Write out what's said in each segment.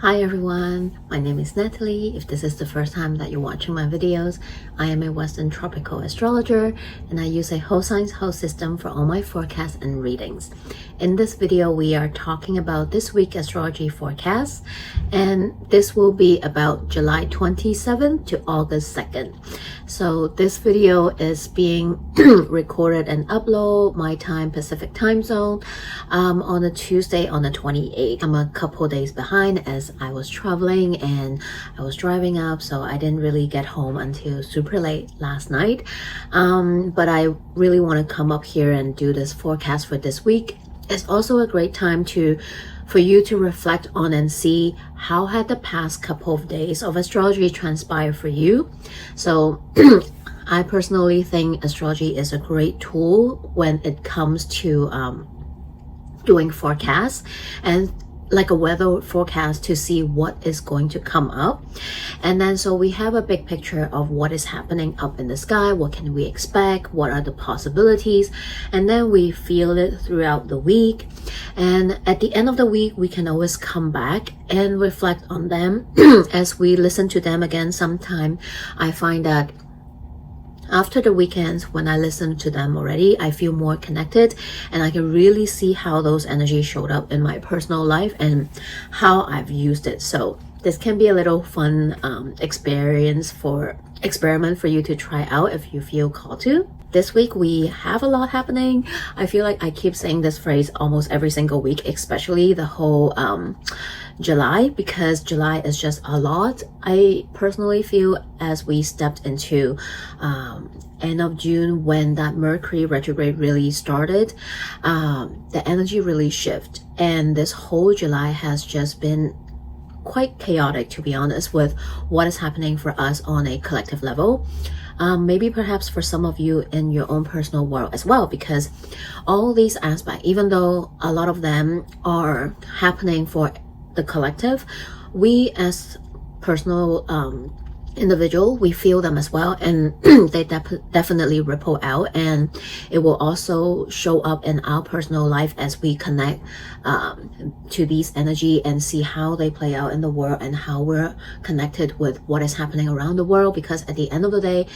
Hi everyone, my name is Natalie. If this is the first time that you're watching my videos, I am a Western tropical astrologer and I use a whole signs whole system for all my forecasts and readings. In this video, we are talking about this week's astrology forecast, and this will be about July 27th to August 2nd. So this video is being recorded and uploaded my time Pacific time zone on a Tuesday on the 28th. I'm a couple days behind as I was traveling and I was driving up, so I didn't really get home until super late last night. But I really want to come up here and do this forecast for this week. It's also a great time for you to reflect on and see how had the past couple of days of astrology transpired for you. So I personally think astrology is a great tool when it comes to doing forecasts and like a weather forecast to see what is going to come up. And then so we have a big picture of what is happening up in the sky, what can we expect, what are the possibilities, and then we feel it throughout the week. And at the end of the week, we can always come back and reflect on them as we listen to them again. Sometime I find that after the weekends, when I listen to them already, I feel more connected and I can really see how those energies showed up in my personal life and how I've used it. So this can be a little fun experiment for you to try out if you feel called to. This week we have a lot happening. I feel like I keep saying this phrase almost every single week, especially the whole July, because July is just a lot. I personally feel as we stepped into end of June when that Mercury retrograde really started, the energy really shifted, and this whole July has just been quite chaotic, to be honest, with what is happening for us on a collective level. Maybe perhaps for some of you in your own personal world as well, because all these aspects, even though a lot of them are happening for the collective, we as personal individual, we feel them as well, and they definitely ripple out, and it will also show up in our personal life as we connect to these energy and see how they play out in the world and how we're connected with what is happening around the world. Because at the end of the day,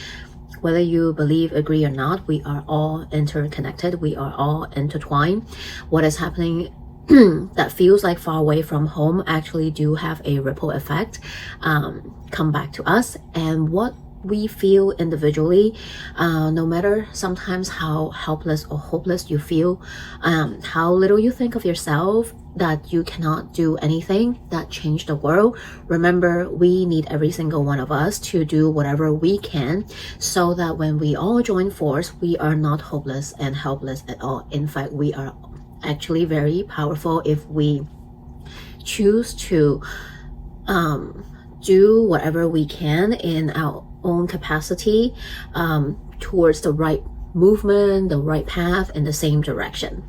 whether you believe, agree or not, we are all interconnected, we are all intertwined. What is happening that feels like far away from home actually do have a ripple effect come back to us, and what we feel individually, no matter sometimes how helpless or hopeless you feel, how little you think of yourself, that you cannot do anything that change the world. Remember, we need every single one of us to do whatever we can so that when we all join force, we are not hopeless and helpless at all. In fact, we are actually very powerful if we choose to do whatever we can in our own capacity towards the right movement, the right path in the same direction.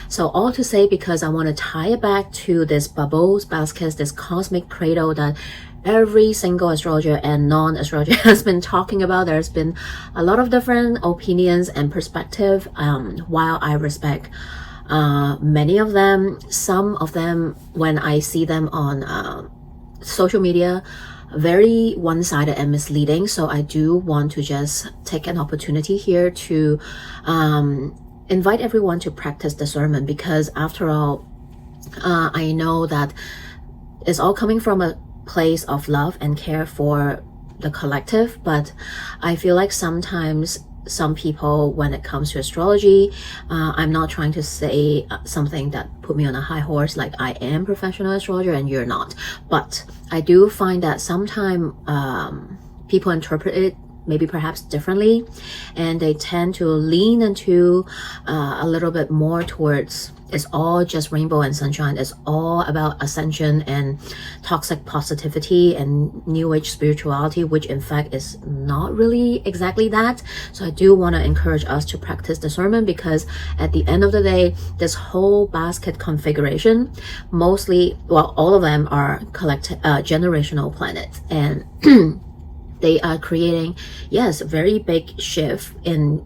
So all to say, because I want to tie it back to this bubbles basket, this cosmic cradle that every single astrologer and non-astrologer has been talking about. There's been a lot of different opinions and perspective. While I respect many of them, some of them, when I see them on social media, very one-sided and misleading. So I do want to just take an opportunity here to invite everyone to practice discernment, because after all, I know that it's all coming from a place of love and care for the collective, but I feel like sometimes some people, when it comes to astrology, I'm not trying to say something that put me on a high horse, like I am professional astrologer and you're not, but I do find that sometimes people interpret it maybe perhaps differently, and they tend to lean into a little bit more towards it's all just rainbow and sunshine, it's all about ascension and toxic positivity and new age spirituality, which in fact is not really exactly that. So I do want to encourage us to practice discernment, because at the end of the day, this whole basket configuration, mostly, well, all of them are generational planets, and they are creating, yes, very big shift in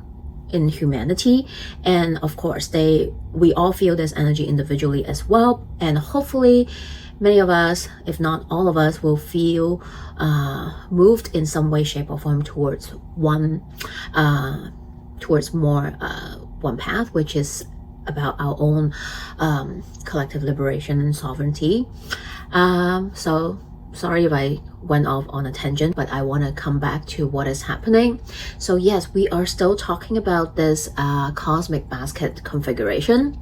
humanity. And of course we all feel this energy individually as well, and hopefully many of us, if not all of us, will feel moved in some way, shape, or form towards one path, which is about our own collective liberation and sovereignty. So sorry if I went off on a tangent, but I want to come back to what is happening. So yes, we are still talking about this cosmic basket configuration,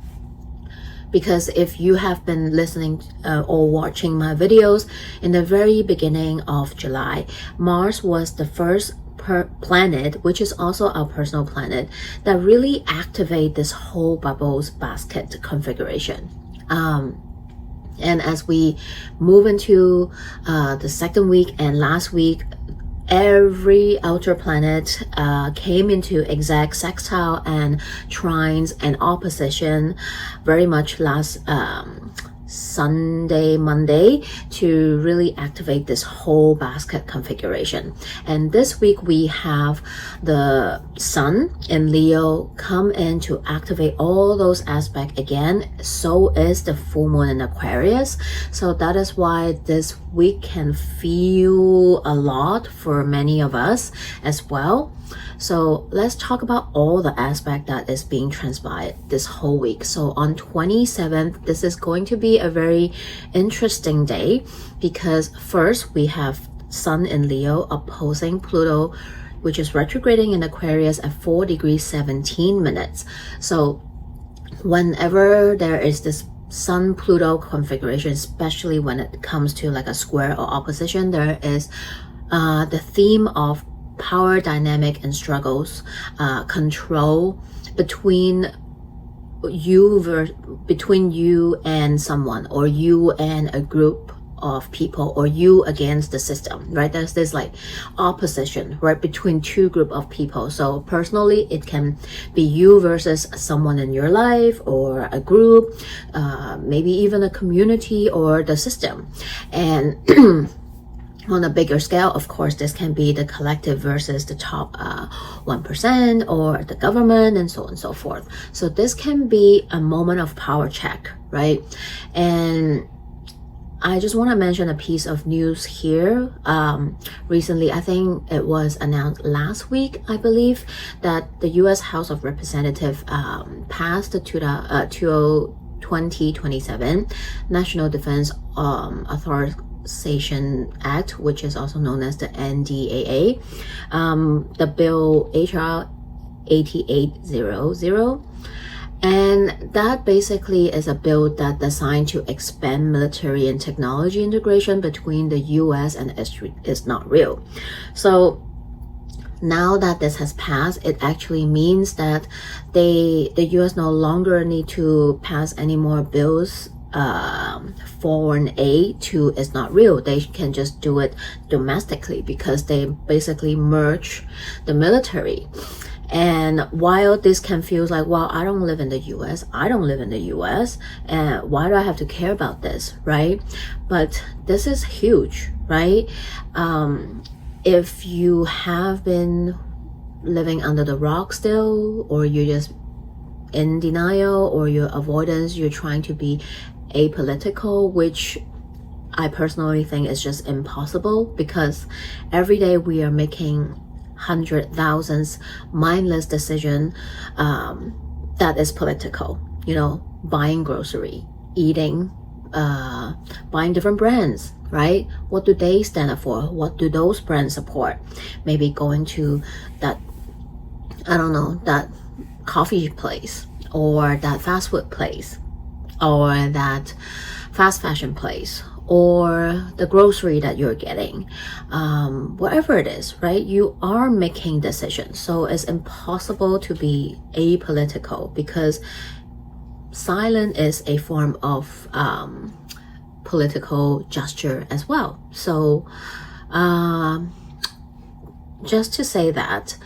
because if you have been listening or watching my videos in the very beginning of July, Mars was the first planet, which is also our personal planet, that really activate this whole bubbles basket configuration. And as we move into the second week and last week, every outer planet came into exact sextile and trines and opposition very much last Sunday, Monday, to really activate this whole basket configuration. And this week we have the Sun in Leo come in to activate all those aspects again. So is the full moon in Aquarius. So that is why this week can feel a lot for many of us as well. So let's talk about all the aspect that is being transpired this whole week. So on 27th, this is going to be a very interesting day, because first we have Sun in Leo opposing Pluto, which is retrograding in Aquarius at 4 degrees 17 minutes. So whenever there is this Sun-Pluto configuration, especially when it comes to like a square or opposition, there is the theme of power dynamic and struggles, control between you and someone, or you and a group of people, or you against the system, right? There's this like opposition, right, between two group of people. So personally, it can be you versus someone in your life, or a group, maybe even a community or the system. And on a bigger scale, of course, this can be the collective versus the top 1%, or the government, and so on and so forth. So this can be a moment of power check, right? And I just want to mention a piece of news here. Recently, I think it was announced last week, I believe, that the US House of Representatives passed the 2027 National Defense Authorization Act, which is also known as the NDAA, the bill HR 8800. And that basically is a bill that's designed to expand military and technology integration between the US and is not real. So now that this has passed, it actually means that the US no longer need to pass any more bills foreign aid to is not real. They can just do it domestically, because they basically merge the military. And while this can feel like, well, I don't live in the US, and why do I have to care about this, right? But this is huge, right? If you have been living under the rock still, or you're just in denial, or your avoidance, you're trying to be apolitical, which I personally think is just impossible, because every day we are making thousands mindless decision that is political. You know, buying grocery, eating, buying different brands, right? What do they stand for? What do those brands support? Maybe going to that, I don't know, that coffee place, or that fast food place, or that fast fashion place, or the grocery that you're getting, whatever it is, right? You are making decisions. So it's impossible to be apolitical, because silence is a form of political gesture as well. So just to say that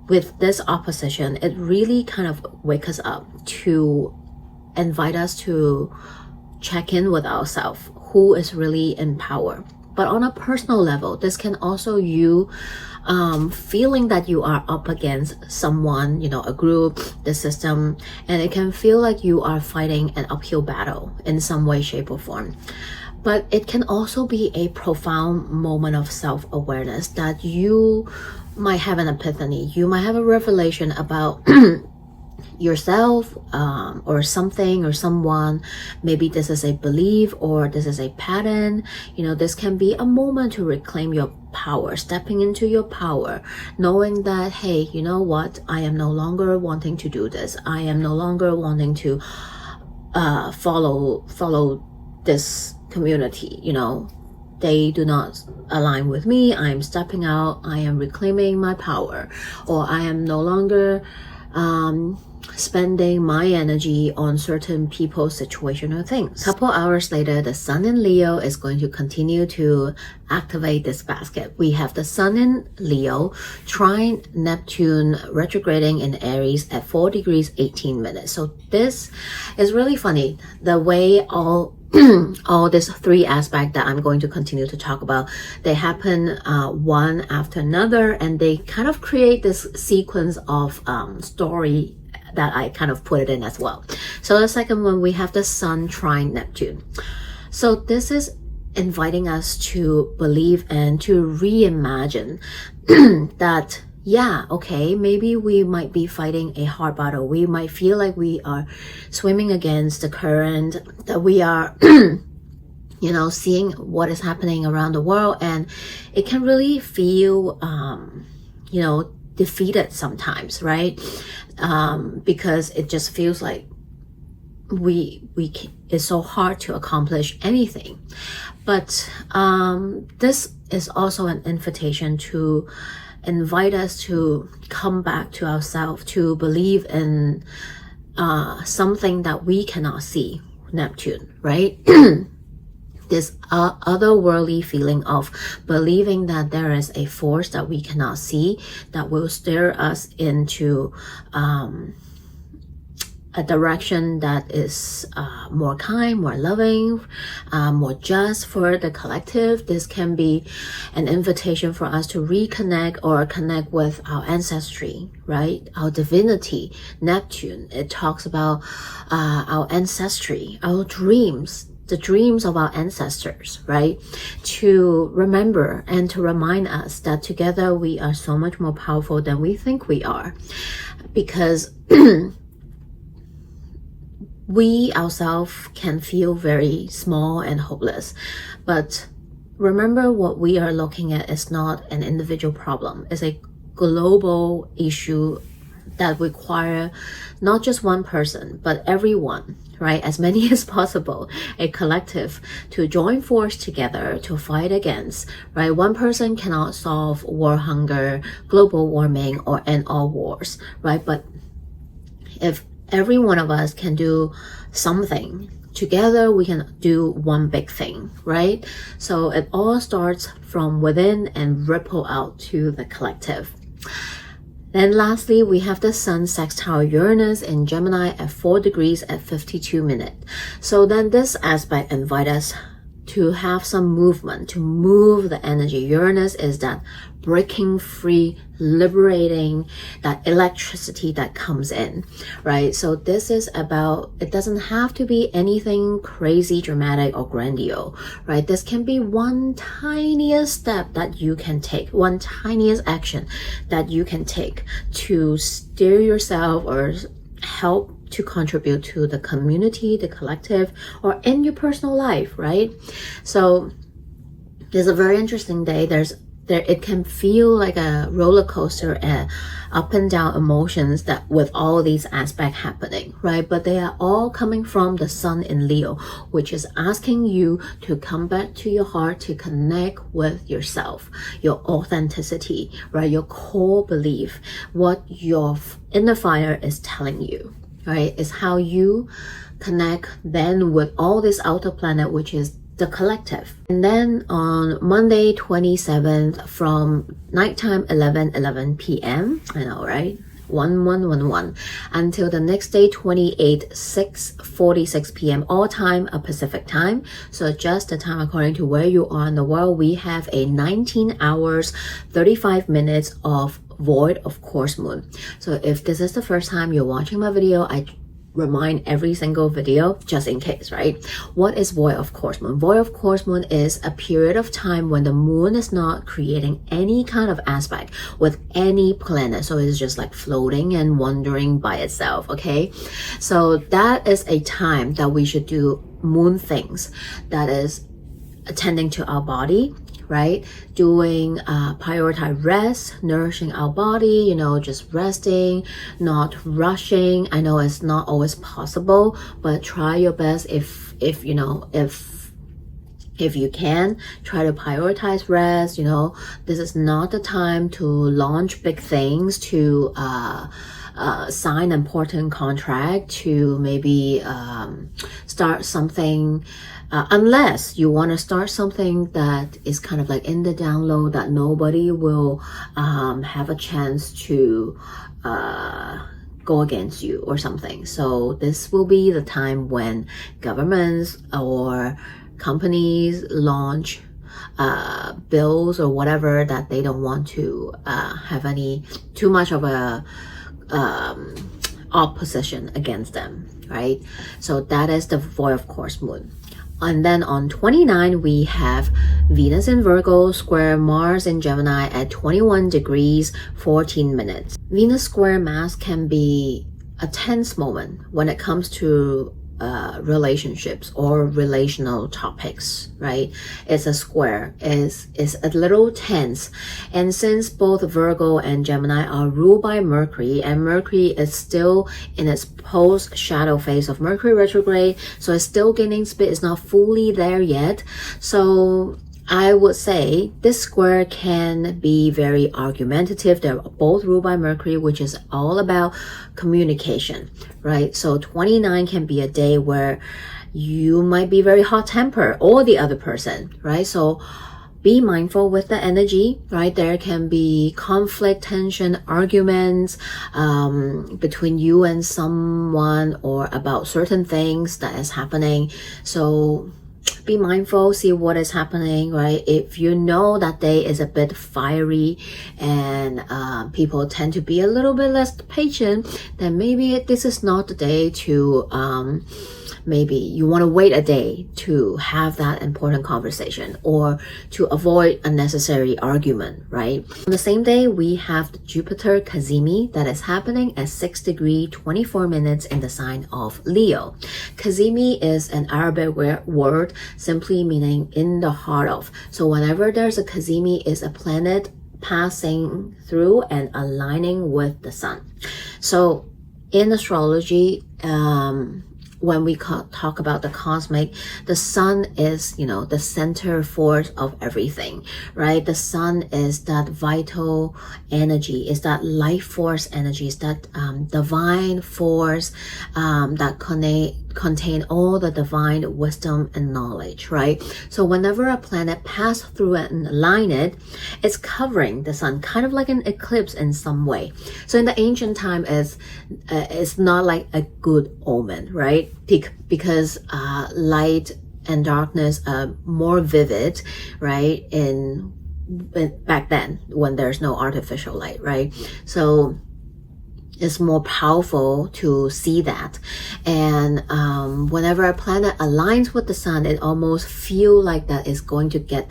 with this opposition, it really kind of wakes us up to invite us to check in with ourselves, who is really in power. But on a personal level, this can also you feeling that you are up against someone, you know, a group, the system, and it can feel like you are fighting an uphill battle in some way, shape, or form. But it can also be a profound moment of self-awareness that you might have an epiphany. You might have a revelation about yourself, or something or someone. Maybe this is a belief or this is a pattern. You know, this can be a moment to reclaim your power, stepping into your power, knowing that, hey, you know what, I am no longer wanting to do this. I am no longer wanting to follow this community. You know, they do not align with me. I am stepping out. I am reclaiming my power, or I am no longer spending my energy on certain people, situation, or things. A couple hours later, the sun in Leo is going to continue to activate this basket. We have the sun in Leo, trine Neptune retrograding in Aries at 4 degrees 18 minutes. So this is really funny. The way all these three aspects that I'm going to continue to talk about, they happen one after another, and they kind of create this sequence of story that I kind of put it in as well. So the second one, we have the sun trine Neptune. So this is inviting us to believe and to reimagine that, yeah, okay, maybe we might be fighting a hard battle. We might feel like we are swimming against the current, that we are you know, seeing what is happening around the world, and it can really feel you know, defeated sometimes, right? Because it just feels like it's so hard to accomplish anything. But this is also an invitation to invite us to come back to ourselves, to believe in something that we cannot see, Neptune, right? This otherworldly feeling of believing that there is a force that we cannot see that will steer us into a direction that is more kind, more loving, more just for the collective. This can be an invitation for us to reconnect or connect with our ancestry, right? Our divinity. Neptune, it talks about our ancestry, our dreams, the dreams of our ancestors, right? To remember and to remind us that together we are so much more powerful than we think we are. Because we ourselves can feel very small and hopeless. But remember, what we are looking at is not an individual problem. It's a global issue that require not just one person, but everyone, right? As many as possible, a collective to join force together to fight against, right? One person cannot solve war, hunger, global warming, or end all wars, right? But if every one of us can do something, together we can do one big thing, right? So it all starts from within and ripple out to the collective. Then lastly, we have the sun sextile Uranus in Gemini at 4 degrees at 52 minutes. So then this aspect invites us to have some movement, to move the energy. Uranus is that breaking free, liberating, that electricity that comes in, right? So this is about, it doesn't have to be anything crazy, dramatic, or grandiose, right? This can be one tiniest step that you can take, one tiniest action that you can take to steer yourself or help to contribute to the community, the collective, or in your personal life, right? So there's a very interesting day. It can feel like a roller coaster and up and down emotions that with all these aspects happening, right? But they are all coming from the sun in Leo, which is asking you to come back to your heart, to connect with yourself, your authenticity, right? Your core belief, what your inner fire is telling you, right? Is how you connect then with all this outer planet, which is the collective. And then on Monday 27th from nighttime 11 p.m. I know, right? 1111 until the next day 28 6:46 p.m. all time Pacific time. So adjust the time according to where you are in the world. We have a 19 hours 35 minutes of void of course moon. So if this is the first time you're watching my video, I remind every single video just in case, right? What is void of course moon? Void of course moon is a period of time when the moon is not creating any kind of aspect with any planet, so it's just like floating and wandering by itself. Okay, so that is a time that we should do moon things, that is attending to our body, right? Doing prioritize rest, nourishing our body, you know, just resting, not rushing. I know it's not always possible, but try your best. If you know, if you can, try to prioritize rest. You know, this is not the time to launch big things, to sign important contract, to maybe start something, unless you want to start something that is kind of like in the download, that nobody will have a chance to go against you or something. So this will be the time when governments or companies launch bills or whatever that they don't want to have any too much of a opposition against them, right? So that is the void of course moon. And then on 29, we have Venus in Virgo square Mars in Gemini at 21 degrees 14 minutes. Venus square Mars can be a tense moment when it comes to relationships or relational topics, right? It's a square, is a little tense. And since both Virgo and Gemini are ruled by Mercury, and Mercury is still in its post shadow phase of Mercury retrograde, so it's still gaining speed, it's not fully there yet. So I would say this square can be very argumentative. They're both ruled by Mercury, which is all about communication, right? So 29 can be a day where you might be very hot-tempered, or the other person, right? So be mindful with the energy, right? There can be conflict, tension, arguments between you and someone, or about certain things that is happening. So be mindful, see what is happening, right? If you know that day is a bit fiery and people tend to be a little bit less patient, then maybe this is not the day to maybe you want to wait a day to have that important conversation, or to avoid unnecessary argument, right? On the same day, we have the Jupiter Cazimi that is happening at 6 degrees 24 minutes in the sign of Leo. Cazimi is an Arabic word simply meaning in the heart of. So whenever there's a Cazimi, is a planet passing through and aligning with the sun. So in astrology, when we talk about the cosmic, the sun is, you know, the center force of everything, right? The sun is that vital energy, is that life force energy, is that divine force that contain all the divine wisdom and knowledge, right? So whenever a planet passes through and align it, it's covering the sun, kind of like an eclipse in some way. So in the ancient time, it's not like a good omen, right? Because light and darkness are more vivid, right? In back then, when there's no artificial light, right? So it's more powerful to see that. And whenever a planet aligns with the sun, it almost feels like that is going to get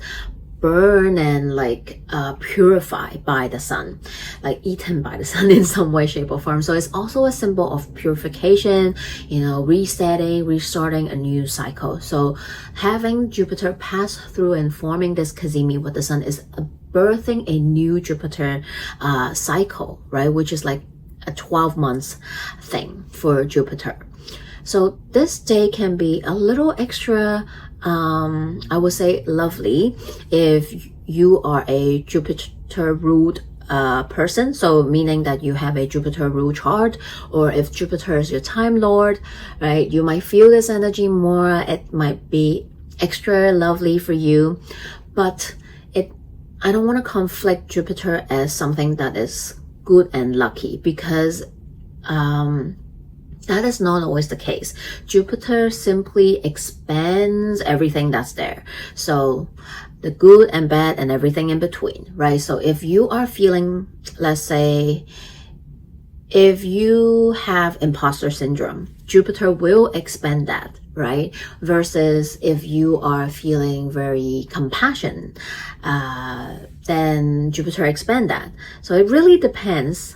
burned and like purified by the sun, like eaten by the sun in some way, shape, or form. So it's also a symbol of purification, you know, resetting, restarting a new cycle. So having Jupiter pass through and forming this Cazimi with the sun is birthing a new Jupiter cycle, right? Which is like a 12 months thing for Jupiter. So this day can be a little extra, I would say lovely, if you are a Jupiter ruled person. So meaning that you have a Jupiter rule chart, or if Jupiter is your time lord, right? You might feel this energy more. It might be extra lovely for you, but I don't want to conflict Jupiter as something that is good and lucky, because that is not always the case. Jupiter simply expands everything that's there. So the good and bad and everything in between, right? So if you are feeling, let's say, if you have imposter syndrome, Jupiter will expand that, right? Versus if you are feeling very compassion, then Jupiter expand that. So it really depends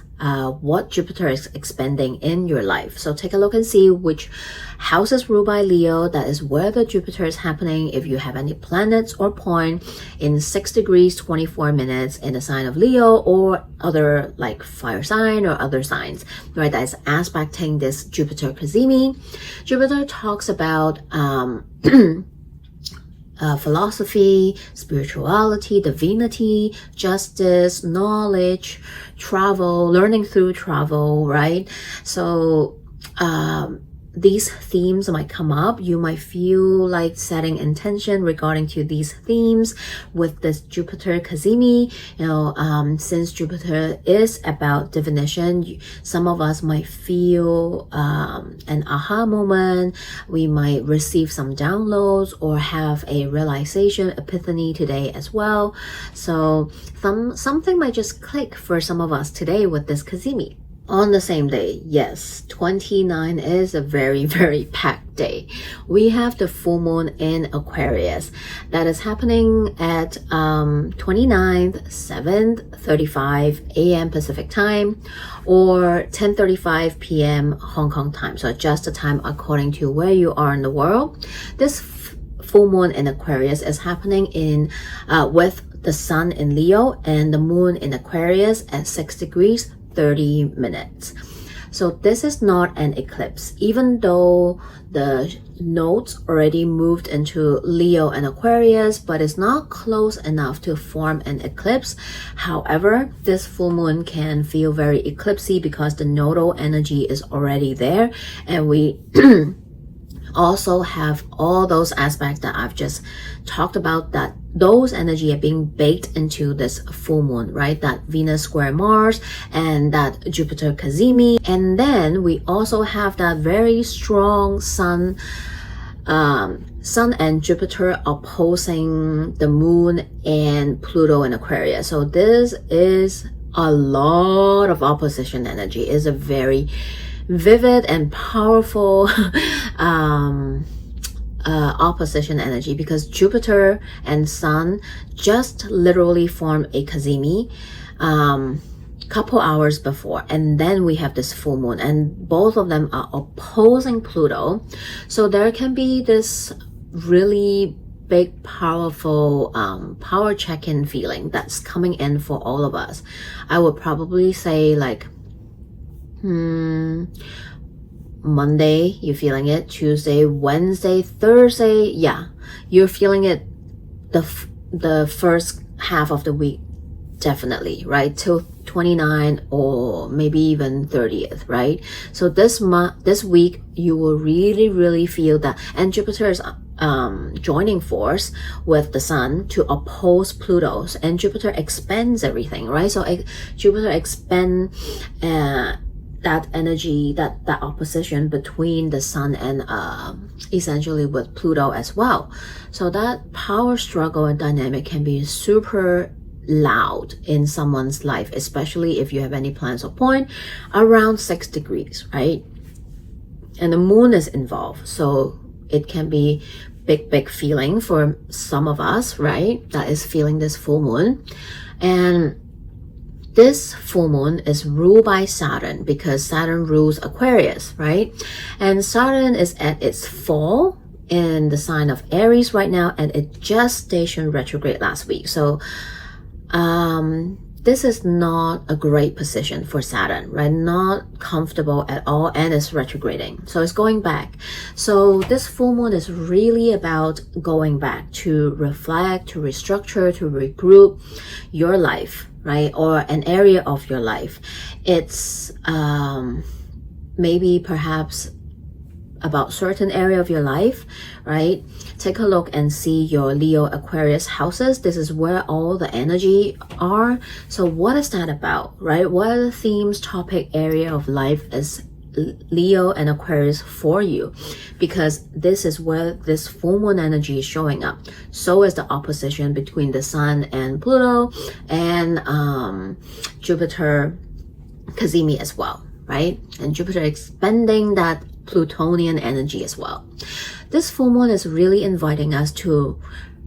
what Jupiter is expanding in your life. So take a look and see which house is ruled by Leo. That is where the Jupiter is happening. If you have any planets or point in 6 degrees 24 minutes in the sign of Leo or other like fire sign or other signs, right, that is aspecting this Jupiter Cazimi. Jupiter talks about philosophy, spirituality, divinity, justice, knowledge, travel, learning through travel, right? So these themes might come up. You might feel like setting intention regarding to these themes with this Jupiter Cazimi. You know, since Jupiter is about divination, some of us might feel an aha moment. We might receive some downloads or have a realization, epiphany today as well. So something might just click for some of us today with this Cazimi. On the same day, yes, 29 is a very, very packed day. We have the full moon in Aquarius that is happening at 29th, 7th, 35 a.m. Pacific time or 10:35 p.m. Hong Kong time. So adjust the time according to where you are in the world. This full moon in Aquarius is happening in with the sun in Leo and the moon in Aquarius at 6 degrees 30 minutes. So this is not an eclipse, even though the nodes already moved into Leo and Aquarius, but it's not close enough to form an eclipse. However, this full moon can feel very eclipsy because the nodal energy is already there, and we also have all those aspects that I've just talked about, that those energy are being baked into this full moon, right? That Venus square Mars and that Jupiter Cazimi. And then we also have that very strong sun and Jupiter opposing the moon and Pluto in Aquarius. So this is a lot of opposition energy. It's a very vivid and powerful opposition energy, because Jupiter and Sun just literally form a Cazimi couple hours before, and then we have this full moon, and both of them are opposing Pluto. So there can be this really big, powerful power check-in feeling that's coming in for all of us. I would probably say like Monday, you're feeling it. Tuesday, Wednesday, Thursday, yeah, you're feeling it. The first half of the week, definitely, right? Till 29 or maybe even 30th, right? So this week, you will really feel that. And Jupiter is joining force with the sun to oppose Pluto, and Jupiter expands everything, right? So Jupiter expand that energy, that opposition between the sun and essentially with Pluto as well. So that power struggle and dynamic can be super loud in someone's life, especially if you have any planets or point around 6 degrees, right? And the moon is involved, so it can be big feeling for some of us, right? That is feeling this full moon. And this full moon is ruled by Saturn, because Saturn rules Aquarius, right? And Saturn is at its fall in the sign of Aries right now, and it just stationed retrograde last week. So this is not a great position for Saturn, right? Not comfortable at all, and it's retrograding. So it's going back. So this full moon is really about going back to reflect, to restructure, to regroup your life, right? Or an area of your life. It's maybe perhaps about certain area of your life, right? Take a look and see your Leo Aquarius houses. This is where all the energy are. So what is that about, right? What are the themes, topic, area of life is Leo and Aquarius for you? Because this is where this full moon energy is showing up. So is the opposition between the sun and Pluto and Jupiter Cazimi as well, right? And Jupiter expanding that Plutonian energy as well. This full moon is really inviting us to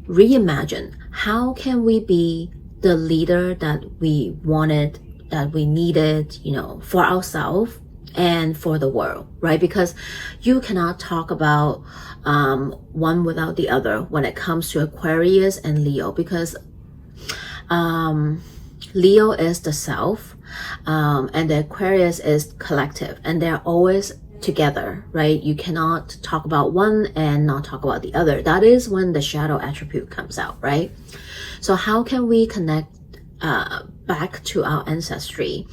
reimagine how can we be the leader that we wanted, that we needed, you know, for ourselves and for the world, right? Because you cannot talk about one without the other when it comes to Aquarius and Leo, because Leo is the self, and the Aquarius is collective, and they're always together, right? You cannot talk about one and not talk about the other. That is when the shadow attribute comes out, right? So how can we connect back to our ancestry,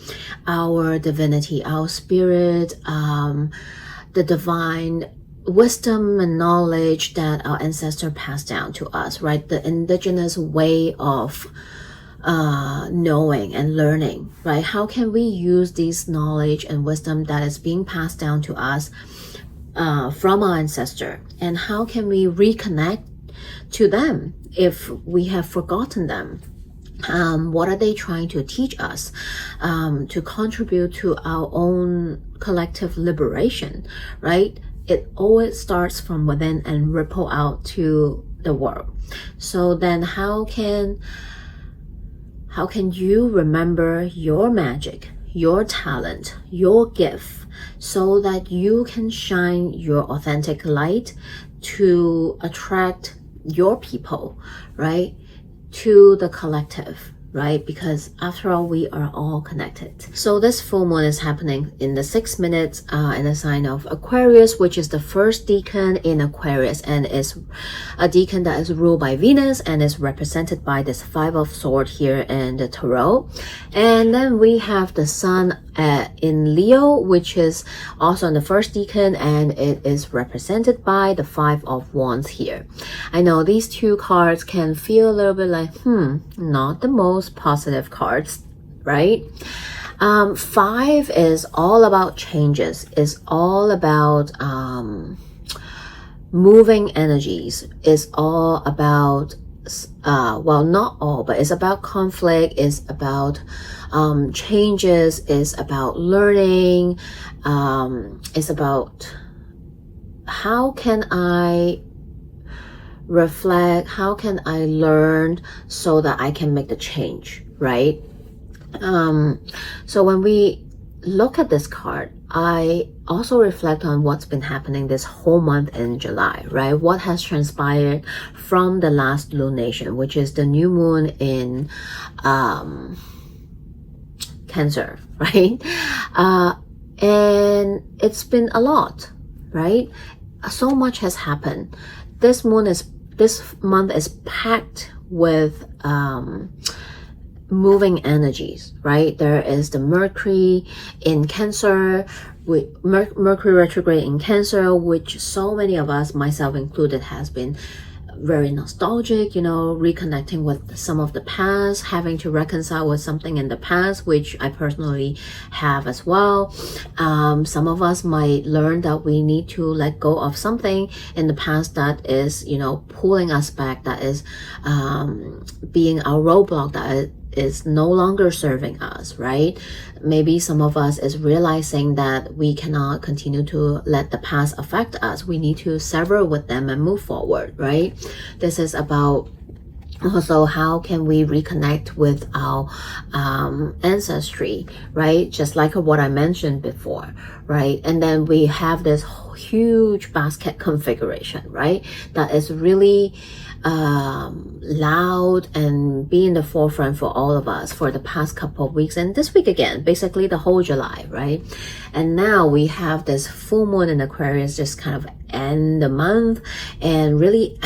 our divinity, our spirit, the divine wisdom and knowledge that our ancestors passed down to us, right? The indigenous way of knowing and learning, right? How can we use this knowledge and wisdom that is being passed down to us from our ancestor, and how can we reconnect to them if we have forgotten them? What are they trying to teach us to contribute to our own collective liberation, right? It always starts from within and ripple out to the world. So then how can you remember your magic, your talent, your gift, so that you can shine your authentic light to attract your people, right, to the collective, right? Because after all, we are all connected. So this full moon is happening in the 6 minutes in the sign of Aquarius, which is the first decan in Aquarius, and is a decan that is ruled by Venus and is represented by this 5 of Swords here in the Tarot. And then we have the sun in Leo, which is also in the first decan, and it is represented by the 5 of Wands here. I know these two cards can feel a little bit like, not the most positive cards, right? 5 is all about changes, is all about moving energies, is all about well, not all, but it's about conflict, it's about changes, it's about learning, it's about how can I reflect, how can I learn so that I can make the change, right? So when we look at this card, I also reflect on what's been happening this whole month in July, right? What has transpired from the last lunation, which is the new moon in Cancer, right? And it's been a lot, right? So much has happened. This month is packed with moving energies, right? There is the Mercury in Cancer, with Mercury retrograde in Cancer, which so many of us, myself included, has been very nostalgic, you know, reconnecting with some of the past, having to reconcile with something in the past, which I personally have as well. Some of us might learn that we need to let go of something in the past that is, you know, pulling us back, that is being our roadblock, that is no longer serving us, right? Maybe some of us is realizing that we cannot continue to let the past affect us. We need to sever with them and move forward, right? This is about also how can we reconnect with our ancestry, right? Just like what I mentioned before, right? And then we have this huge basket configuration, right? That is really loud and be in the forefront for all of us for the past couple of weeks, and this week again, basically the whole July, right? And now we have this full moon in Aquarius just kind of end the month and really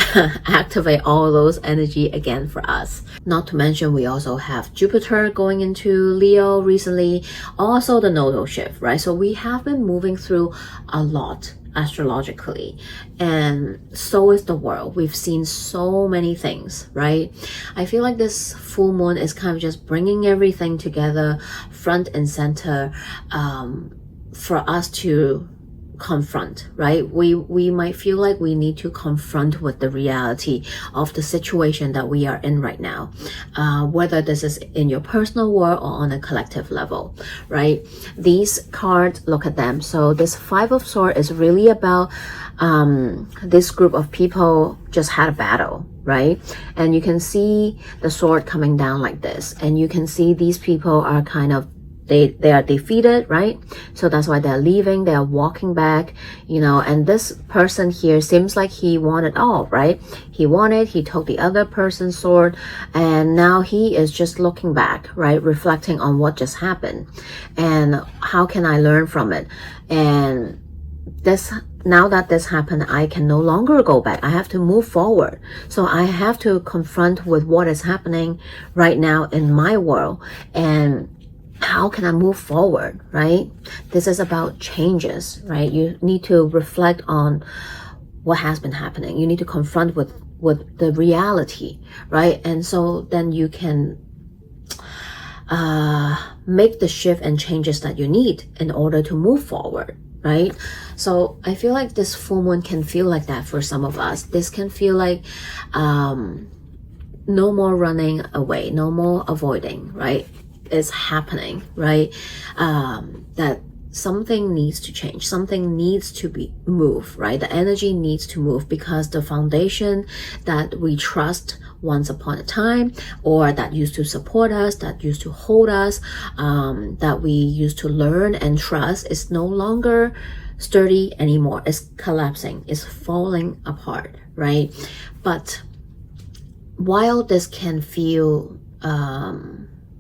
activate all those energy again for us. Not to mention we also have Jupiter going into Leo recently, also the nodal shift, right? So we have been moving through a lot astrologically, and so is the world. We've seen so many things, right? I feel like this full moon is kind of just bringing everything together front and center for us to confront, right? We might feel like we need to confront with the reality of the situation that we are in right now, whether this is in your personal world or on a collective level, right? These cards, look at them. So this Five of Swords is really about this group of people just had a battle, right? And you can see the sword coming down like this, and you can see these people are kind of they are defeated, right? So that's why they're leaving, they're walking back, you know, and this person here seems like he wanted all, right? He took the other person's sword, and now he is just looking back, right? Reflecting on what just happened and how can I learn from it. And now that this happened, I can no longer go back. I have to move forward. So I have to confront with what is happening right now in my world, and how can I move forward, right? This is about changes, right? You need to reflect on what has been happening. You need to confront with the reality, right? And so then you can make the shift and changes that you need in order to move forward, right? So I feel like this full moon can feel like that for some of us. This can feel like no more running away, no more avoiding, right? Is happening, right? That something needs to change, something needs to be moved, right? The energy needs to move, because the foundation that we trust once upon a time, or that used to support us, that used to hold us, that we used to learn and trust, is no longer sturdy anymore. It's collapsing, it's falling apart, right? But while this can feel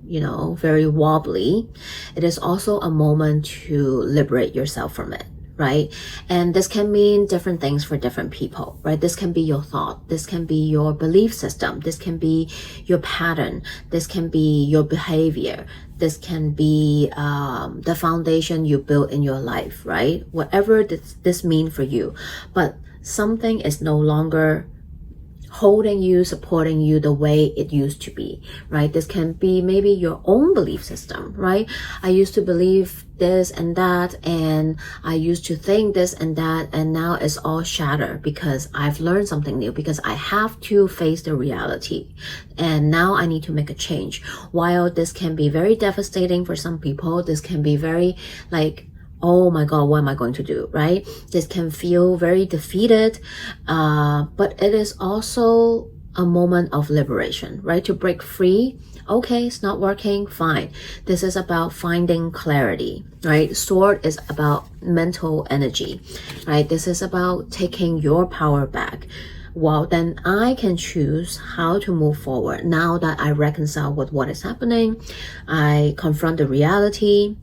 you know, very wobbly, it is also a moment to liberate yourself from it, right? And this can mean different things for different people, right? This can be your thought, this can be your belief system, this can be your pattern, this can be your behavior, this can be the foundation you built in your life, right? Whatever this means for you, but something is no longer holding you, supporting you the way it used to be, right? This can be maybe your own belief system, right? I used to believe this and that, and I used to think this and that, and now it's all shattered because I've learned something new, because I have to face the reality, and now I need to make a change. While this can be very devastating for some people, this can be very like, oh my God, what am I going to do, right? This can feel very defeated, but it is also a moment of liberation, right? To break free. Okay, it's not working, fine. This is about finding clarity, right? Sword is about mental energy, right? This is about taking your power back. Well, then I can choose how to move forward. Now that I reconcile with what is happening, I confront the reality,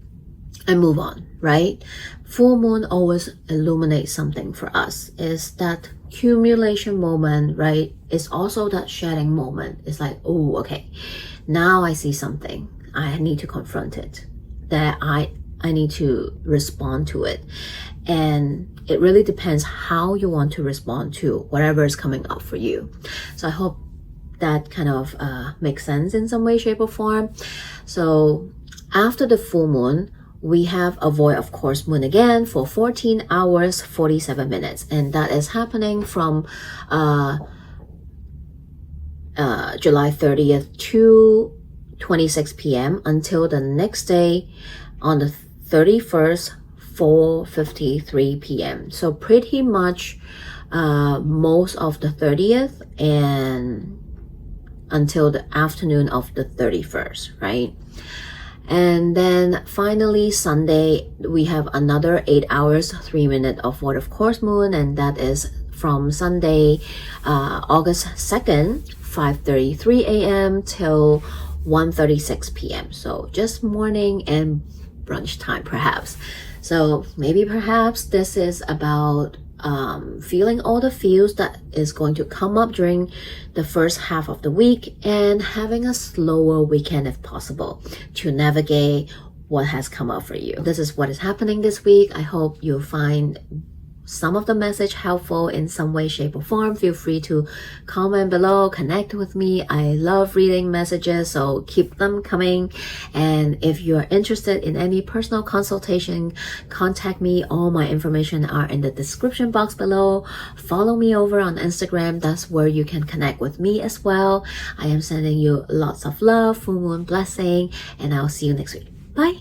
and move on, right? Full moon always illuminates something for us. Is that accumulation moment, right? It's also that shedding moment. It's like, oh, okay, now I see something. I need to confront it. That I need to respond to it. And it really depends how you want to respond to whatever is coming up for you. So I hope that kind of makes sense in some way, shape, or form. So after the full moon, we have a void of course moon again for 14 hours 47 minutes, and that is happening from July 30th to 26 p.m. until the next day on the 31st 4:53 p.m. So pretty much most of the 30th and until the afternoon of the 31st, right? And then finally Sunday, we have another 8 hours 3 minutes of void of course moon, and that is from Sunday August 2nd 5:33 a.m. till 1:36 p.m. So just morning and brunch time perhaps. So maybe perhaps this is about feeling all the feels that is going to come up during the first half of the week, and having a slower weekend if possible to navigate what has come up for you. This is what is happening this week. I hope you find some of the message helpful in some way, shape, or form, feel free to comment below, connect with me. I love reading messages, so keep them coming. And if you're interested in any personal consultation, contact me. All my information are in the description box below. Follow me over on Instagram. That's where you can connect with me as well. I am sending you lots of love, full moon blessing, and I'll see you next week. Bye.